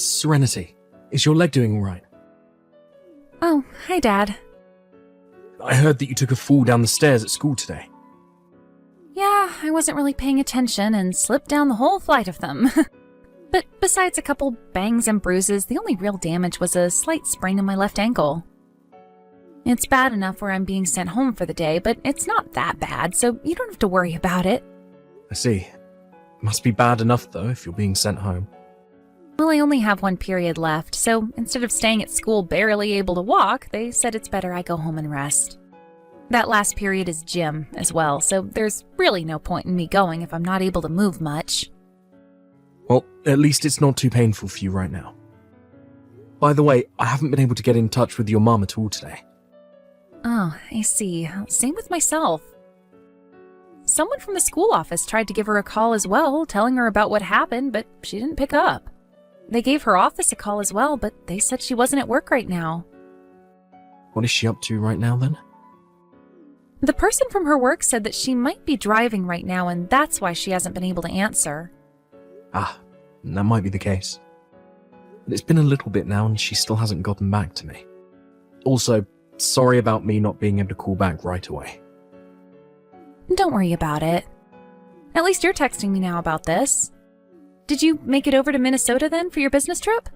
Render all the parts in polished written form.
Serenity, is your leg doing all right? Oh, hi, Dad. I heard that you took a fall down the stairs at school today. Yeah, I wasn't really paying attention and slipped down the whole flight of them. But besides a couple bangs and bruises, the only real damage was a slight sprain in my left ankle. It's bad enough where I'm being sent home for the day, but it's not that bad, so you don't have to worry about it. I see. Must be bad enough, though, if you're being sent home. Well, I only have one period left, so instead of staying at school barely able to walk, they said it's better I go home and rest. That last period is gym as well, so there's really no point in me going if I'm not able to move much. Well, at least it's not too painful for you right now. By the way, I haven't been able to get in touch with your mum at all today. Oh, I see. Same with myself. Someone from the school office tried to give her a call as well, telling her about what happened, but she didn't pick up. They gave her office a call as well, but they said she wasn't at work right now. What is she up to right now, then? The person from her work said that she might be driving right now, and that's why she hasn't been able to answer. Ah, that might be the case. But it's been a little bit now, and she still hasn't gotten back to me. Also, sorry about me not being able to call back right away. Don't worry about it. At least you're texting me now about this. Did you make it over to Minnesota then for your business trip?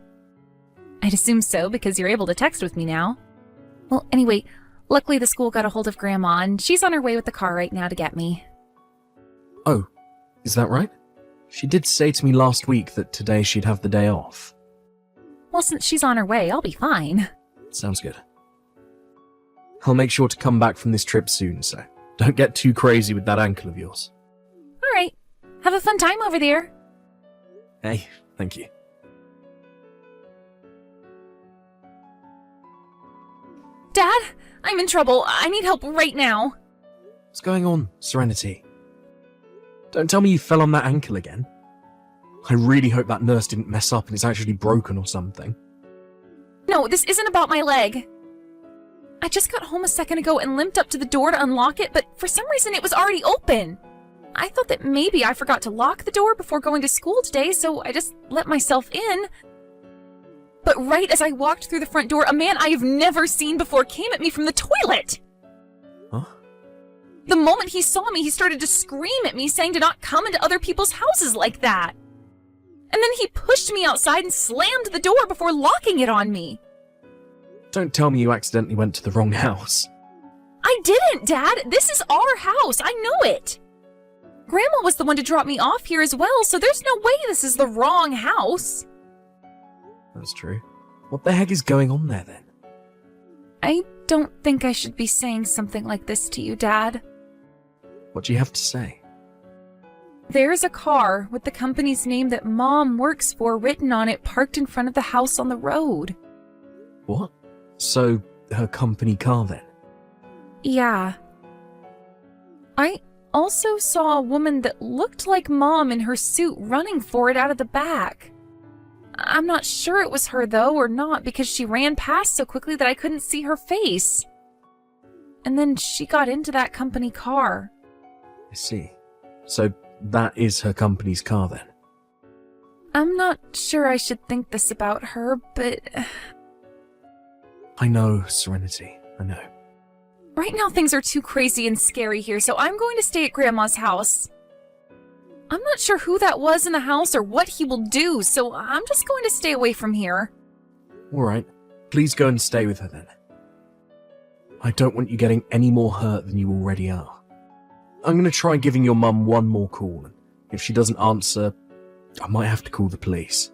I'd assume so, because you're able to text with me now. Well, anyway, luckily the school got a hold of Grandma, and she's on her way with the car right now to get me. Oh, is that right? She did say to me last week that today she'd have the day off. Well, since she's on her way, I'll be fine. Sounds good. I'll make sure to come back from this trip soon, so don't get too crazy with that ankle of yours. All right. Have a fun time over there. Hey, thank you. Dad, I'm in trouble. I need help right now. What's going on, Serenity? Don't tell me you fell on that ankle again. I really hope that nurse didn't mess up and it's actually broken or something. No, this isn't about my leg. I just got home a second ago and limped up to the door to unlock it, but for some reason it was already open. I thought that maybe I forgot to lock the door before going to school today, so I just let myself in. But right as I walked through the front door, a man I have never seen before came at me from the toilet. Huh? The moment he saw me, he started to scream at me, saying to not come into other people's houses like that. And then he pushed me outside and slammed the door before locking it on me. Don't tell me you accidentally went to the wrong house. I didn't, Dad. This is our house. I know it. Grandma was the one to drop me off here as well, so there's no way this is the wrong house. That's true. What the heck is going on there, then? I don't think I should be saying something like this to you, Dad. What do you have to say? There's a car with the company's name that Mom works for written on it parked in front of the house on the road. What? So, her company car, then? Yeah. I also saw a woman that looked like Mom in her suit running for it out of the back. I'm not sure it was her, though, or not, because she ran past so quickly that I couldn't see her face. And then she got into that company car. I see. So, that is her company's car, then? I'm not sure I should think this about her, but... I know, Serenity. I know. Right now things are too crazy and scary here, so I'm going to stay at Grandma's house. I'm not sure who that was in the house or what he will do, so I'm just going to stay away from here. Alright. Please go and stay with her, then. I don't want you getting any more hurt than you already are. I'm going to try giving your mum one more call, and if she doesn't answer, I might have to call the police.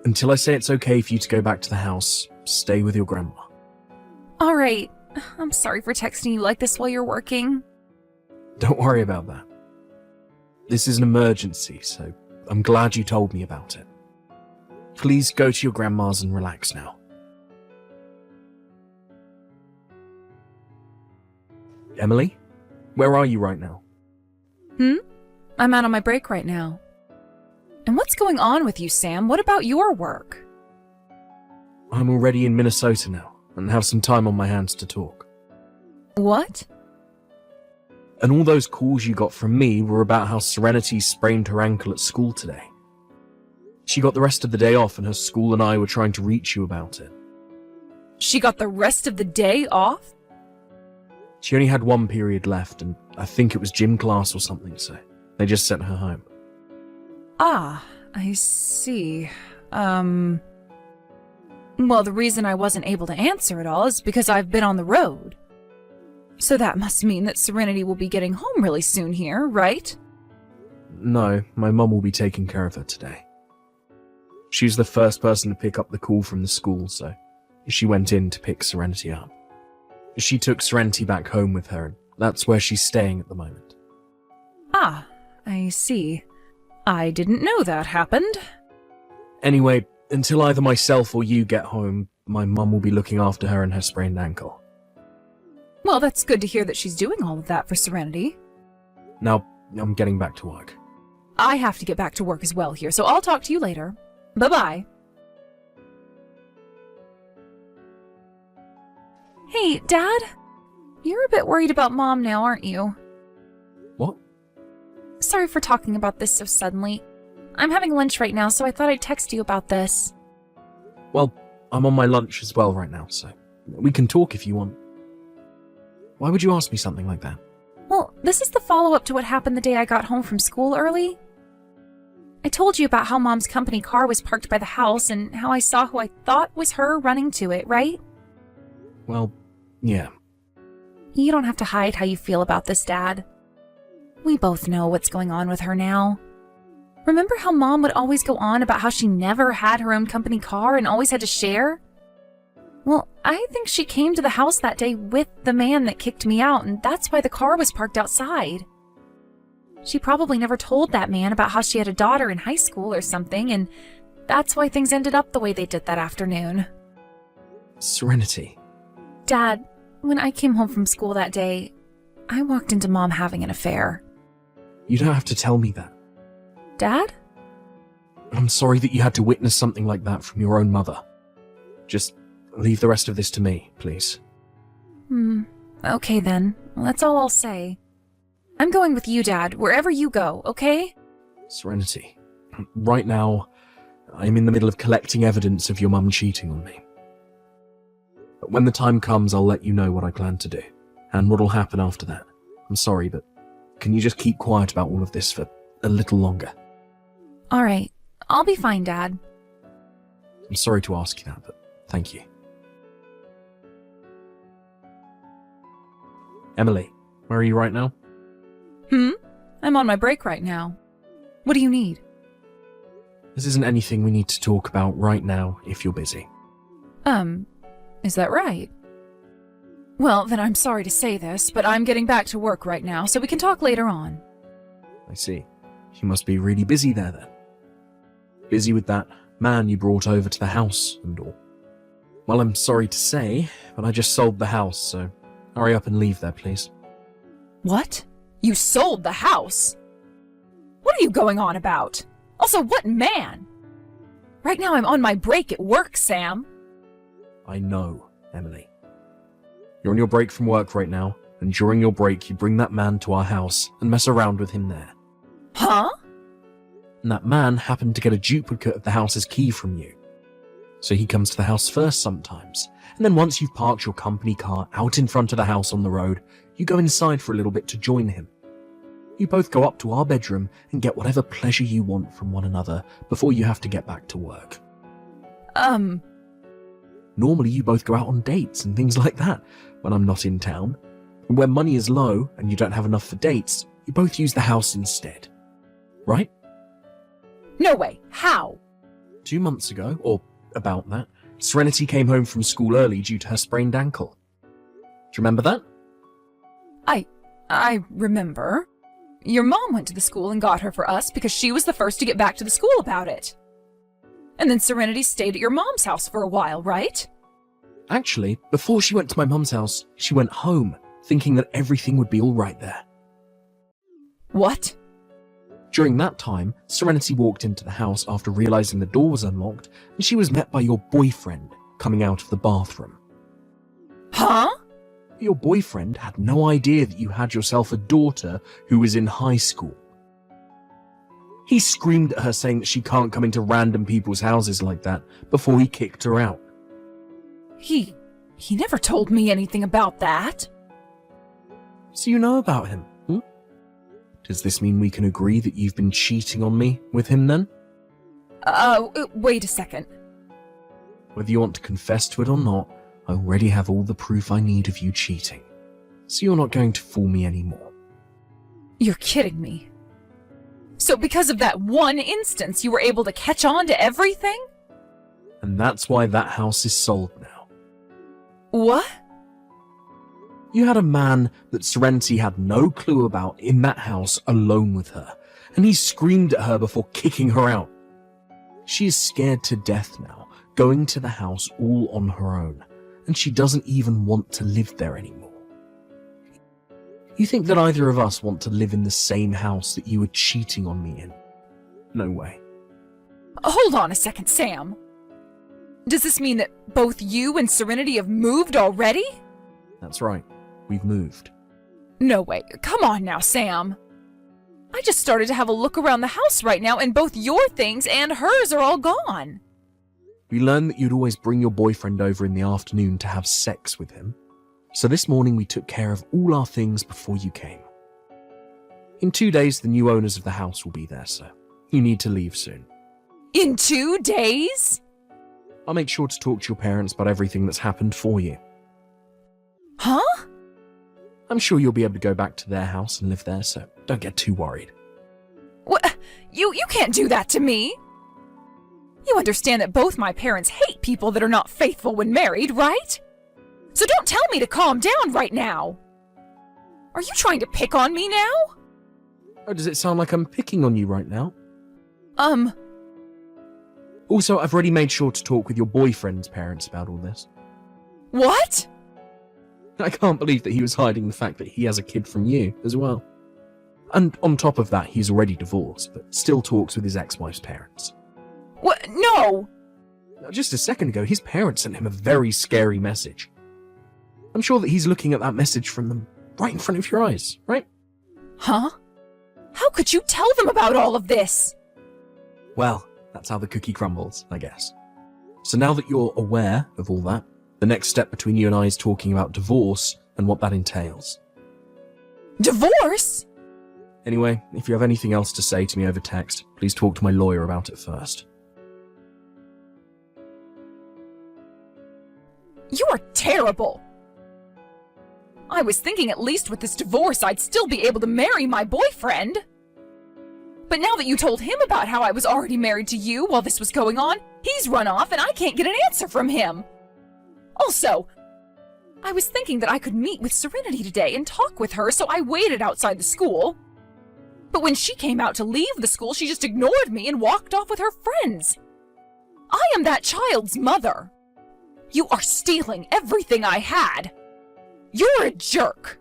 Until I say it's okay for you to go back to the house, stay with your grandma. Alright. I'm sorry for texting you like this while you're working. Don't worry about that. This is an emergency, so I'm glad you told me about it. Please go to your grandma's and relax now. Emily? Where are you right now? I'm out on my break right now. And what's going on with you, Sam? What about your work? I'm already in Minnesota now, and have some time on my hands to talk. What? And all those calls you got from me were about how Serenity sprained her ankle at school today. She got the rest of the day off and her school and I were trying to reach you about it. She got the rest of the day off? She only had one period left and I think it was gym class or something, so they just sent her home. Ah, I see. Well, the reason I wasn't able to answer it all is because I've been on the road. So that must mean that Serenity will be getting home really soon here, right? No, my mum will be taking care of her today. She was the first person to pick up the call from the school, so she went in to pick Serenity up. She took Serenity back home with her, and that's where she's staying at the moment. Ah, I see. I didn't know that happened. Anyway, until either myself or you get home, my mum will be looking after her and her sprained ankle. Well, that's good to hear that she's doing all of that for Serenity. Now, I'm getting back to work. I have to get back to work as well here, so I'll talk to you later. Bye-bye. Hey, Dad? You're a bit worried about Mom now, aren't you? What? Sorry for talking about this so suddenly. I'm having lunch right now, so I thought I'd text you about this. Well, I'm on my lunch as well right now, so we can talk if you want. Why would you ask me something like that? Well, this is the follow-up to what happened the day I got home from school early. I told you about how Mom's company car was parked by the house and how I saw who I thought was her running to it, right? Well, yeah. You don't have to hide how you feel about this, Dad. We both know what's going on with her now. Remember how Mom would always go on about how she never had her own company car and always had to share? Well, I think she came to the house that day with the man that kicked me out, and that's why the car was parked outside. She probably never told that man about how she had a daughter in high school or something, and that's why things ended up the way they did that afternoon. Serenity. Dad, when I came home from school that day, I walked into Mom having an affair. You don't have to tell me that. Dad? I'm sorry that you had to witness something like that from your own mother. Just leave the rest of this to me, please. Okay then. Well, that's all I'll say. I'm going with you, Dad, wherever you go, okay? Serenity. Right now, I'm in the middle of collecting evidence of your mum cheating on me. But when the time comes, I'll let you know what I plan to do, and what'll happen after that. I'm sorry, but can you just keep quiet about all of this for a little longer? Alright, I'll be fine, Dad. I'm sorry to ask you that, but thank you. Emily, where are you right now? I'm on my break right now. What do you need? This isn't anything we need to talk about right now if you're busy. Is that right? Well, then I'm sorry to say this, but I'm getting back to work right now, so we can talk later on. I see. You must be really busy there then. Busy with that man you brought over to the house and all. Well, I'm sorry to say, but I just sold the house, so hurry up and leave there, please. What? You sold the house? What are you going on about? Also, what man? Right now I'm on my break at work, Sam. I know, Emily. You're on your break from work right now, and during your break you bring that man to our house and mess around with him there. Huh? And that man happened to get a duplicate of the house's key from you. So he comes to the house first sometimes, and then once you've parked your company car out in front of the house on the road, you go inside for a little bit to join him. You both go up to our bedroom and get whatever pleasure you want from one another before you have to get back to work. Normally you both go out on dates and things like that when I'm not in town. And when money is low and you don't have enough for dates, you both use the house instead. Right? No way. How? 2 months ago, or about that, Serenity came home from school early due to her sprained ankle. Do you remember that? I remember. Your mom went to the school and got her for us because she was the first to get back to the school about it. And then Serenity stayed at your mom's house for a while, right? Actually, before she went to my mum's house, she went home, thinking that everything would be all right there. What? During that time, Serenity walked into the house after realizing the door was unlocked, and she was met by your boyfriend coming out of the bathroom. Huh? Your boyfriend had no idea that you had yourself a daughter who was in high school. He screamed at her saying that she can't come into random people's houses like that before he kicked her out. He never told me anything about that. So you know about him, hmm? Does this mean we can agree that you've been cheating on me with him then? Wait a second. Whether you want to confess to it or not, I already have all the proof I need of you cheating. So you're not going to fool me anymore. You're kidding me. So because of that one instance, you were able to catch on to everything? And that's why that house is sold now. What? You had a man that Serenity had no clue about in that house alone with her, and he screamed at her before kicking her out. She is scared to death now, going to the house all on her own, and she doesn't even want to live there anymore. You think that either of us want to live in the same house that you were cheating on me in? No way. Hold on a second, Sam. Does this mean that both you and Serenity have moved already? That's right. We've moved. No way. Come on now, Sam. I just started to have a look around the house right now, and both your things and hers are all gone. We learned that you'd always bring your boyfriend over in the afternoon to have sex with him. So this morning we took care of all our things before you came. In 2 days, the new owners of the house will be there, so you need to leave soon. In 2 days? I'll make sure to talk to your parents about everything that's happened for you. Huh? I'm sure you'll be able to go back to their house and live there, so don't get too worried. What? You can't do that to me. You understand that both my parents hate people that are not faithful when married, right? So don't tell me to calm down right now. Are you trying to pick on me now? Oh, does it sound like I'm picking on you right now? Also, I've already made sure to talk with your boyfriend's parents about all this. What? I can't believe that he was hiding the fact that he has a kid from you as well. And on top of that, he's already divorced, but still talks with his ex-wife's parents. What? No! Just a second ago, his parents sent him a very scary message. I'm sure that he's looking at that message from them right in front of your eyes, right? Huh? How could you tell them about all of this? Well, that's how the cookie crumbles, I guess. So now that you're aware of all that, the next step between you and I is talking about divorce and what that entails. Divorce? Anyway, if you have anything else to say to me over text, please talk to my lawyer about it first. You are terrible. I was thinking at least with this divorce I'd still be able to marry my boyfriend. But now that you told him about how I was already married to you while this was going on, he's run off and I can't get an answer from him. Also, I was thinking that I could meet with Serenity today and talk with her, so I waited outside the school. But when she came out to leave the school, she just ignored me and walked off with her friends. I am that child's mother. You are stealing everything I had. You're a jerk.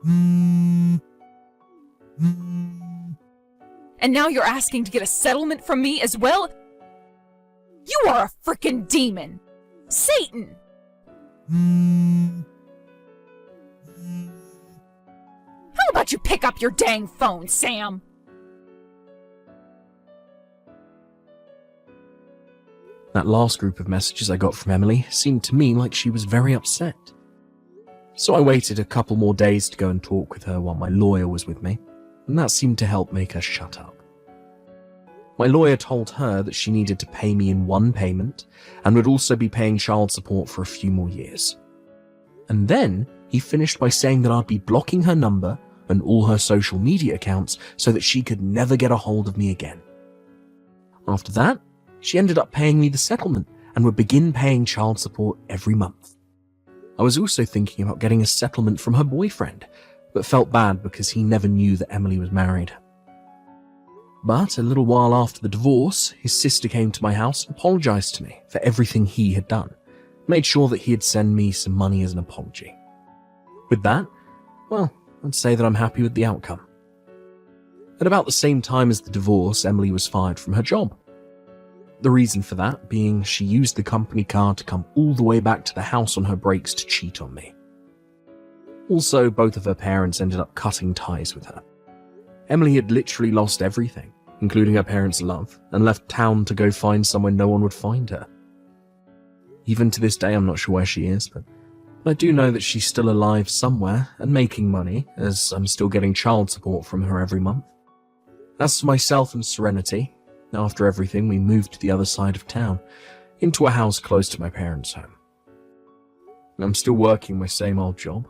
And now you're asking to get a settlement from me as well? You are a frickin' demon. Satan! How about you pick up your dang phone, Sam? That last group of messages I got from Emily seemed to me like she was very upset. So I waited a couple more days to go and talk with her while my lawyer was with me, and that seemed to help make her shut up. My lawyer told her that she needed to pay me in one payment and would also be paying child support for a few more years. And then he finished by saying that I'd be blocking her number and all her social media accounts so that she could never get a hold of me again. After that, she ended up paying me the settlement and would begin paying child support every month. I was also thinking about getting a settlement from her boyfriend, but felt bad because he never knew that Emily was married. But a little while after the divorce, his sister came to my house and apologized to me for everything he had done, made sure that he'd send me some money as an apology. With that, well, I'd say that I'm happy with the outcome. At about the same time as the divorce, Emily was fired from her job. The reason for that being she used the company car to come all the way back to the house on her breaks to cheat on me. Also, both of her parents ended up cutting ties with her. Emily had literally lost everything, including her parents' love, and left town to go find somewhere no one would find her. Even to this day, I'm not sure where she is, but I do know that she's still alive somewhere and making money, as I'm still getting child support from her every month. As for myself and Serenity, after everything, we moved to the other side of town, into a house close to my parents' home. I'm still working my same old job,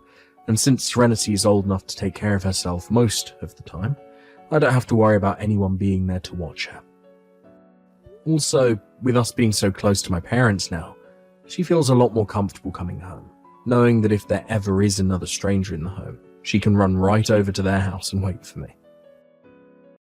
and since Serenity is old enough to take care of herself most of the time, I don't have to worry about anyone being there to watch her. Also, with us being so close to my parents now, she feels a lot more comfortable coming home, knowing that if there ever is another stranger in the home, she can run right over to their house and wait for me.